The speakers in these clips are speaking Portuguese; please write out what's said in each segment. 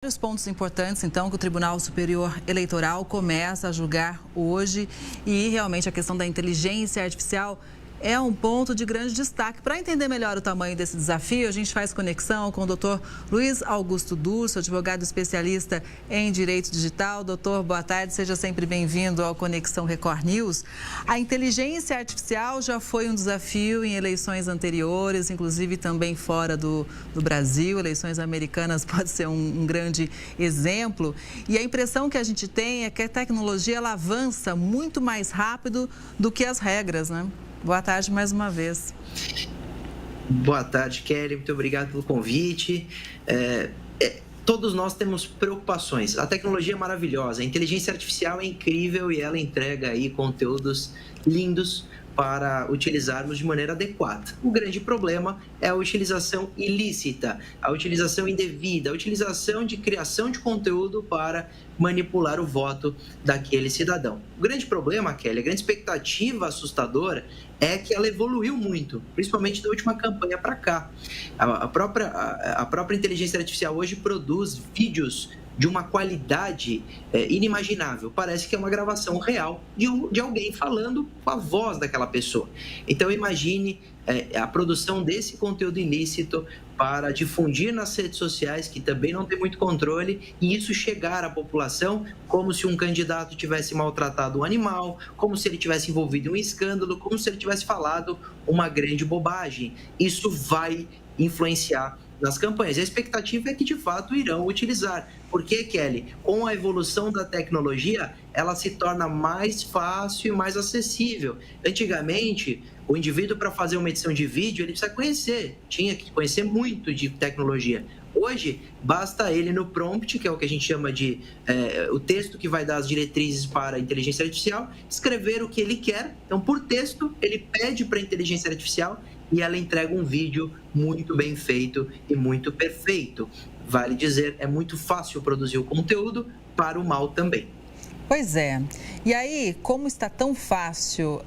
Vários pontos importantes, então, que o Tribunal Superior Eleitoral começa a julgar hoje e realmente a questão da inteligência artificial é um ponto de grande destaque. Para entender melhor o tamanho desse desafio, a gente faz conexão com o doutor Luiz Augusto Durso, advogado especialista em Direito Digital. Doutor, boa tarde, seja sempre bem-vindo ao Conexão Record News. A inteligência artificial já foi um desafio em eleições anteriores, inclusive também fora do Brasil. Eleições americanas pode ser um grande exemplo. E a impressão que a gente tem é que a tecnologia ela avança muito mais rápido do que as regras, né? Boa tarde mais uma vez. Boa tarde, Kelly. Muito obrigado pelo convite. Todos nós temos preocupações. A tecnologia é maravilhosa, a inteligência artificial é incrível e ela entrega aí conteúdos lindos para utilizarmos de maneira adequada. O grande problema é a utilização ilícita, a utilização indevida, a utilização de criação de conteúdo para manipular o voto daquele cidadão. O grande problema, Kelly, a grande expectativa assustadora é que ela evoluiu muito, principalmente da última campanha para cá. A própria inteligência artificial hoje produz vídeos de uma qualidade inimaginável. Parece que é uma gravação real de alguém falando com a voz daquela pessoa. Então, imagine a produção desse conteúdo ilícito para difundir nas redes sociais, que também não tem muito controle, e isso chegar à população como se um candidato tivesse maltratado um animal, como se ele tivesse envolvido em um escândalo, como se ele tivesse falado uma grande bobagem. Isso vai influenciar nas campanhas. A expectativa é que, de fato, irão utilizar. Porque, Kelly, com a evolução da tecnologia, ela se torna mais fácil e mais acessível. Antigamente, o indivíduo, para fazer uma edição de vídeo, ele tinha que conhecer muito de tecnologia. Hoje, basta ele no prompt, que é o que a gente chama de o texto que vai dar as diretrizes para a inteligência artificial, escrever o que ele quer. Então, por texto, ele pede para a inteligência artificial e ela entrega um vídeo muito bem feito e muito perfeito. Vale dizer, é muito fácil produzir o conteúdo para o mal também. Pois é. E aí, como está tão fácil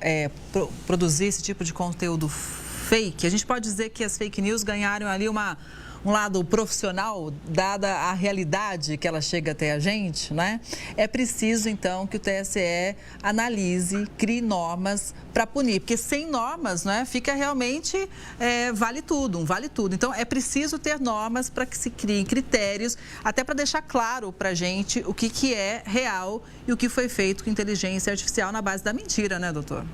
produzir esse tipo de conteúdo fake, a gente pode dizer que as fake news ganharam ali um lado profissional, dada a realidade que ela chega até a gente, né? É preciso, então, que o TSE analise, crie normas para punir, porque sem normas, né, fica realmente vale tudo, um vale tudo. Então, é preciso ter normas para que se criem critérios, até para deixar claro para a gente o que é real e o que foi feito com inteligência artificial na base da mentira, né, doutor?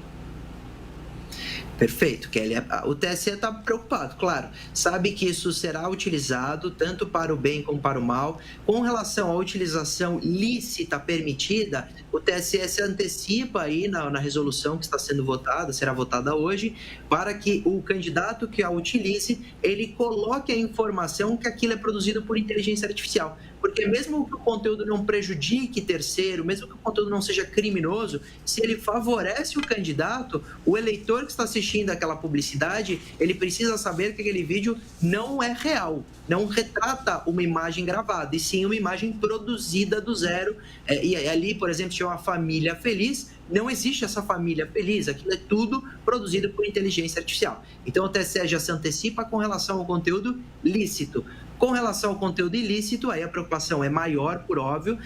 Perfeito, Kelly. O TSE está preocupado, claro. Sabe que isso será utilizado tanto para o bem como para o mal. Com relação à utilização lícita permitida, o TSE se antecipa aí na resolução que está sendo votada, será votada hoje, para que o candidato que a utilize, ele coloque a informação que aquilo é produzido por inteligência artificial. Porque mesmo que o conteúdo não prejudique terceiro, mesmo que o conteúdo não seja criminoso, se ele favorece o candidato, o eleitor que está assistindo aquela publicidade, ele precisa saber que aquele vídeo não é real, não retrata uma imagem gravada, e sim uma imagem produzida do zero. E ali, por exemplo, se tiver uma família feliz, não existe essa família feliz, aquilo é tudo produzido por inteligência artificial. Então, o TSE já se antecipa com relação ao conteúdo lícito. Com relação ao conteúdo ilícito, aí a preocupação é maior, por óbvio,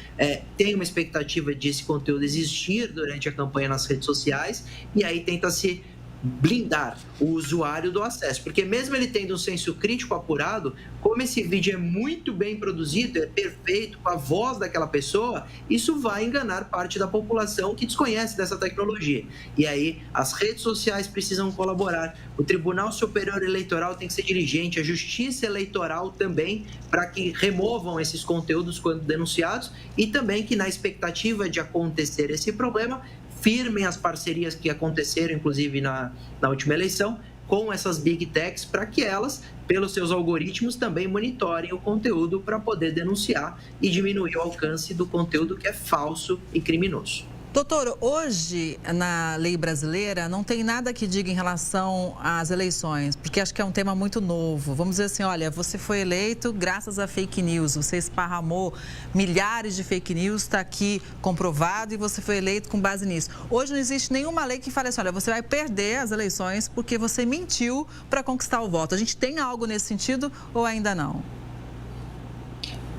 tem uma expectativa de esse conteúdo existir durante a campanha nas redes sociais, e aí tenta-se blindar o usuário do acesso, porque mesmo ele tendo um senso crítico apurado, como esse vídeo é muito bem produzido, é perfeito, com a voz daquela pessoa, isso vai enganar parte da população que desconhece dessa tecnologia. E aí as redes sociais precisam colaborar, o Tribunal Superior Eleitoral tem que ser diligente, a Justiça Eleitoral também, para que removam esses conteúdos quando denunciados, e também que, na expectativa de acontecer esse problema, firmem as parcerias que aconteceram, inclusive na última eleição, com essas Big Techs, para que elas, pelos seus algoritmos, também monitorem o conteúdo para poder denunciar e diminuir o alcance do conteúdo que é falso e criminoso. Doutor, hoje na lei brasileira não tem nada que diga em relação às eleições, porque acho que é um tema muito novo. Vamos dizer assim, olha, você foi eleito graças a fake news, você esparramou milhares de fake news, está aqui comprovado e você foi eleito com base nisso. Hoje não existe nenhuma lei que fale assim, olha, você vai perder as eleições porque você mentiu para conquistar o voto. A gente tem algo nesse sentido ou ainda não?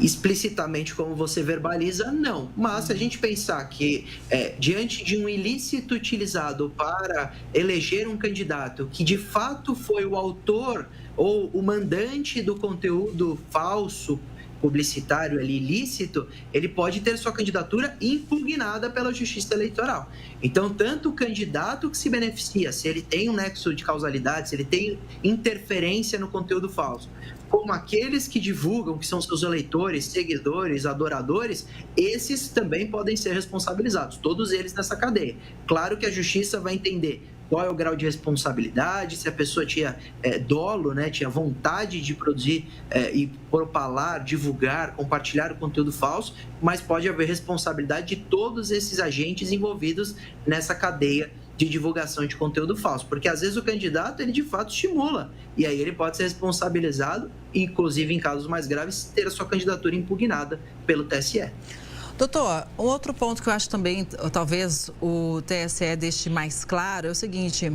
Explicitamente, como você verbaliza, não. Mas se a gente pensar que, diante de um ilícito utilizado para eleger um candidato que de fato foi o autor ou o mandante do conteúdo falso, publicitário ali ilícito, ele pode ter sua candidatura impugnada pela Justiça Eleitoral. Então, tanto o candidato que se beneficia, se ele tem um nexo de causalidade, se ele tem interferência no conteúdo falso, como aqueles que divulgam, que são seus eleitores, seguidores, adoradores, esses também podem ser responsabilizados, todos eles nessa cadeia. Claro que a Justiça vai entender qual é o grau de responsabilidade, se a pessoa tinha dolo, né, tinha vontade de produzir e propalar, divulgar, compartilhar o conteúdo falso, mas pode haver responsabilidade de todos esses agentes envolvidos nessa cadeia de divulgação de conteúdo falso, porque às vezes o candidato, ele de fato estimula, e aí ele pode ser responsabilizado, inclusive em casos mais graves, ter a sua candidatura impugnada pelo TSE. Doutor, um outro ponto que eu acho também, talvez o TSE deixe mais claro, é o seguinte,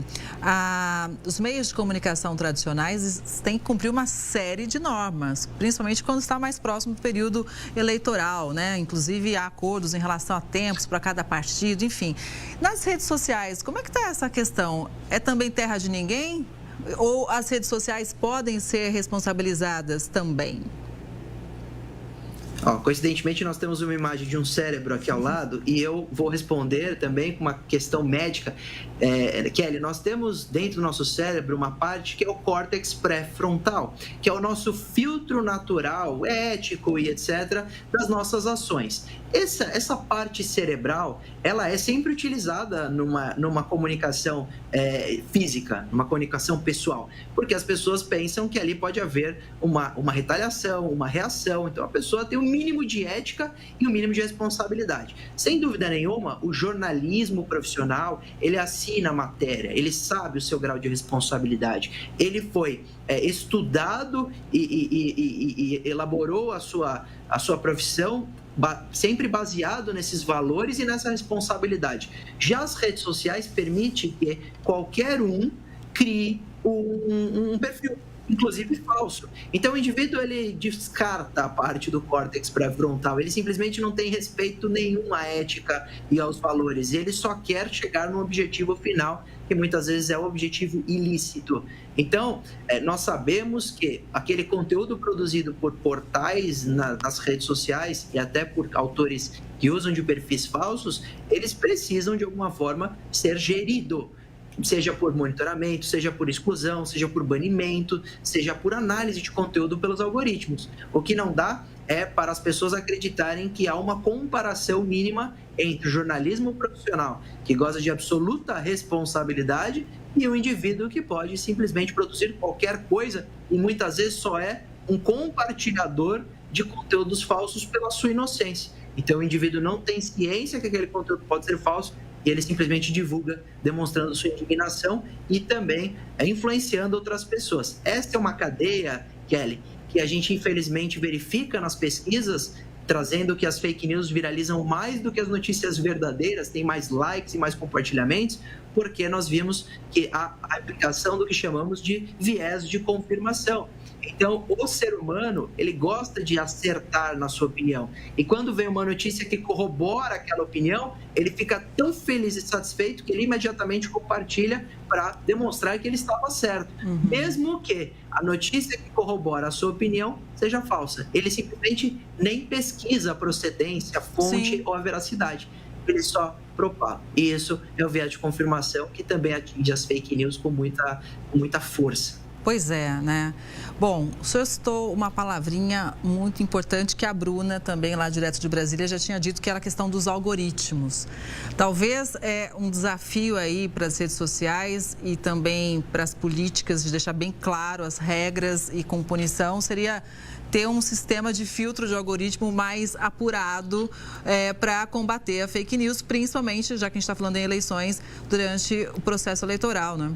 os meios de comunicação tradicionais têm que cumprir uma série de normas, principalmente quando está mais próximo do período eleitoral, né? Inclusive há acordos em relação a tempos para cada partido, enfim. Nas redes sociais, como é que está essa questão? É também terra de ninguém? Ou as redes sociais podem ser responsabilizadas também? Coincidentemente, nós temos uma imagem de um cérebro aqui ao lado e eu vou responder também com uma questão médica. Kelly, nós temos dentro do nosso cérebro uma parte que é o córtex pré-frontal, que é o nosso filtro natural, ético e etc., das nossas ações. Essa parte cerebral, ela é sempre utilizada numa comunicação física, numa comunicação pessoal, porque as pessoas pensam que ali pode haver uma retaliação, uma reação, então a pessoa tem um mínimo de ética e um mínimo de responsabilidade. Sem dúvida nenhuma, o jornalismo profissional, ele assina a matéria, ele sabe o seu grau de responsabilidade, ele foi estudado e elaborou a sua profissão sempre baseado nesses valores e nessa responsabilidade. Já as redes sociais permitem que qualquer um crie um perfil, inclusive falso. Então, o indivíduo, ele descarta a parte do córtex pré-frontal, ele simplesmente não tem respeito nenhum à ética e aos valores, ele só quer chegar no objetivo final, que muitas vezes é o objetivo ilícito. Então, nós sabemos que aquele conteúdo produzido por portais nas redes sociais e até por autores que usam de perfis falsos, eles precisam, de alguma forma, ser gerido, seja por monitoramento, seja por exclusão, seja por banimento, seja por análise de conteúdo pelos algoritmos. O que não dá é para as pessoas acreditarem que há uma comparação mínima entre o jornalismo profissional, que goza de absoluta responsabilidade, e o indivíduo que pode simplesmente produzir qualquer coisa e muitas vezes só é um compartilhador de conteúdos falsos pela sua inocência. Então, o indivíduo não tem ciência que aquele conteúdo pode ser falso e ele simplesmente divulga, demonstrando sua indignação e também influenciando outras pessoas. Esta é uma cadeia, Kelly, que a gente infelizmente verifica nas pesquisas, trazendo que as fake news viralizam mais do que as notícias verdadeiras, tem mais likes e mais compartilhamentos, porque nós vimos que há a aplicação do que chamamos de viés de confirmação. Então, o ser humano, ele gosta de acertar na sua opinião. E quando vem uma notícia que corrobora aquela opinião, ele fica tão feliz e satisfeito que ele imediatamente compartilha para demonstrar que ele estava certo. Mesmo que a notícia que corrobora a sua opinião seja falsa. Ele simplesmente nem pesquisa a procedência, a fonte Sim. ou a veracidade. Ele só propaga. E isso é o viés de confirmação que também atinge as fake news com muita força. Pois é, né? Bom, o senhor citou uma palavrinha muito importante que a Bruna, também lá direto de Brasília, já tinha dito, que era a questão dos algoritmos. Talvez é um desafio aí para as redes sociais e também para as políticas, de deixar bem claro as regras e com punição, seria ter um sistema de filtro de algoritmo mais apurado para combater a fake news, principalmente, já que a gente está falando em eleições, durante o processo eleitoral, né?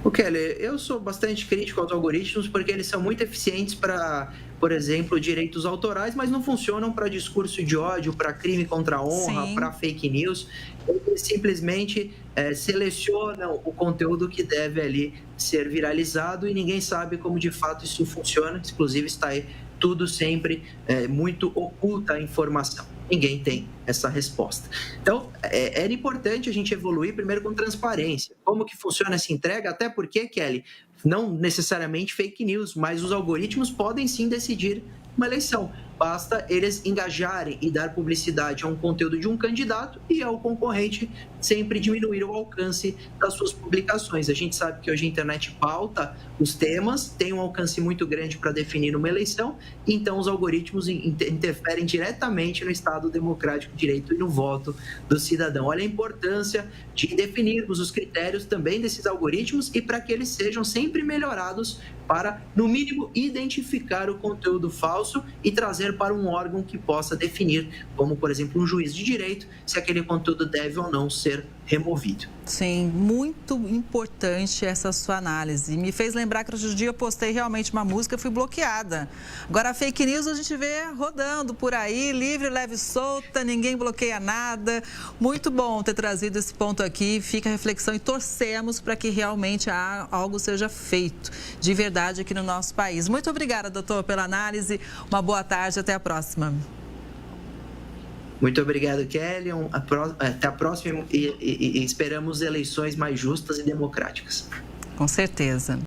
O Kelly, eu sou bastante crítico aos algoritmos porque eles são muito eficientes para, por exemplo, direitos autorais, mas não funcionam para discurso de ódio, para crime contra a honra, para fake news. Eles simplesmente selecionam o conteúdo que deve ali ser viralizado e ninguém sabe como de fato isso funciona. Inclusive está aí tudo sempre muito oculta a informação. Ninguém tem essa resposta. Então, era importante a gente evoluir primeiro com transparência. Como que funciona essa entrega? Até porque, Kelly, não necessariamente fake news, mas os algoritmos podem sim decidir uma eleição. Basta eles engajarem e dar publicidade a um conteúdo de um candidato e ao concorrente sempre diminuir o alcance das suas publicações. A gente sabe que hoje a internet pauta os temas, tem um alcance muito grande para definir uma eleição, então os algoritmos interferem diretamente no Estado democrático de direito e no voto do cidadão. Olha a importância de definirmos os critérios também desses algoritmos e para que eles sejam sempre melhorados para, no mínimo, identificar o conteúdo falso e trazer para um órgão que possa definir, como, por exemplo, um juiz de direito, se aquele conteúdo deve ou não ser removido. Sim, muito importante essa sua análise. Me fez lembrar que outro dia eu postei realmente uma música e fui bloqueada. Agora, a fake news a gente vê rodando por aí, livre, leve e solta, ninguém bloqueia nada. Muito bom ter trazido esse ponto aqui. Fica a reflexão e torcemos para que realmente algo seja feito de verdade aqui no nosso país. Muito obrigada, doutor, pela análise. Uma boa tarde, até a próxima. Muito obrigado, Kelly. Até a próxima e esperamos eleições mais justas e democráticas. Com certeza.